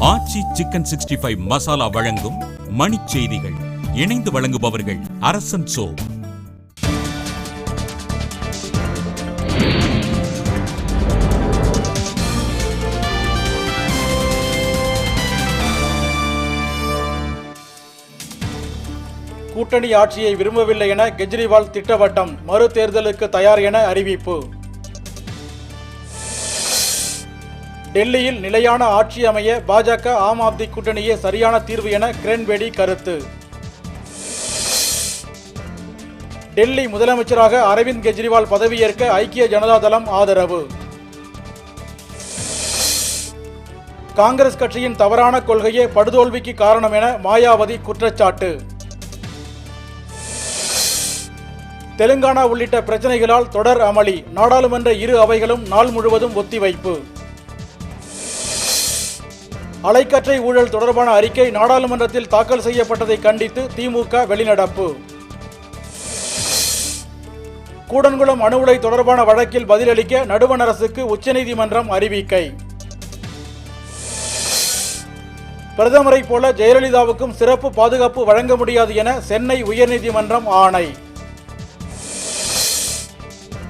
ஆச்சி chicken 65 masala வழங்கும் மணிச் செய்திகள். இணைந்து வழங்குபவர்கள் அரசன் சோ. கூட்டணி ஆட்சியை விரும்பவில்லை என கெஜ்ரிவால் திட்டவட்டம், மறு தேர்தலுக்கு தயார் என அறிவிப்பு. டெல்லியில் நிலையான ஆட்சி அமைய பாஜக ஆம் ஆத்மி கூட்டணியே சரியான தீர்வு என கிரண்பேடி கருத்து. டெல்லி முதலமைச்சராக அரவிந்த் கெஜ்ரிவால் பதவியேற்க ஐக்கிய ஜனதா தளம் ஆதரவு. காங்கிரஸ் கட்சியின் தவறான கொள்கையே படுதோல்விக்கு காரணம் என மாயாவதி குற்றச்சாட்டு. தெலுங்கானா உள்ளிட்ட பிரச்சனைகளால் தொடர் அமளி, நாடாளுமன்ற இரு அவைகளும் நாள் முழுவதும் ஒத்திவைப்பு. அலைக்கற்றை ஊழல் தொடர்பான அறிக்கை நாடாளுமன்றத்தில் தாக்கல் செய்யப்பட்டதை கண்டித்து திமுக வெளிநடப்பு. கூடன்குளம் அணு உலை தொடர்பான வழக்கில் பதிலளிக்க நடுவண் அரசுக்கு உச்சநீதிமன்றம் அறிவிக்கை. பிரதமரை போல ஜெயலலிதாவுக்கும் சிறப்பு பாதுகாப்பு வழங்க முடியாது என சென்னை உயர்நீதிமன்றம் ஆணை.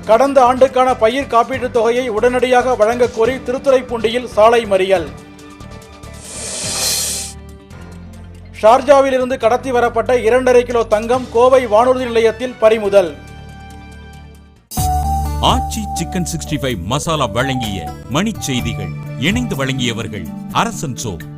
கடந்த ஆண்டுக்கான பயிர் காப்பீட்டுத் தொகையை உடனடியாக வழங்க கோரி திருத்துறைப்பூண்டியில் சாலை மறியல். ஷார்ஜாவிலிருந்து கடத்தி வரப்பட்ட 2.5 கிலோ தங்கம் கோவை வானூர்தி நிலையத்தில் பறிமுதல். ஆச்சி சிக்கன் 65 மசாலா வழங்கிய மணிச் செய்திகள். இணைந்து வழங்கியவர்கள் அரசன் சோ.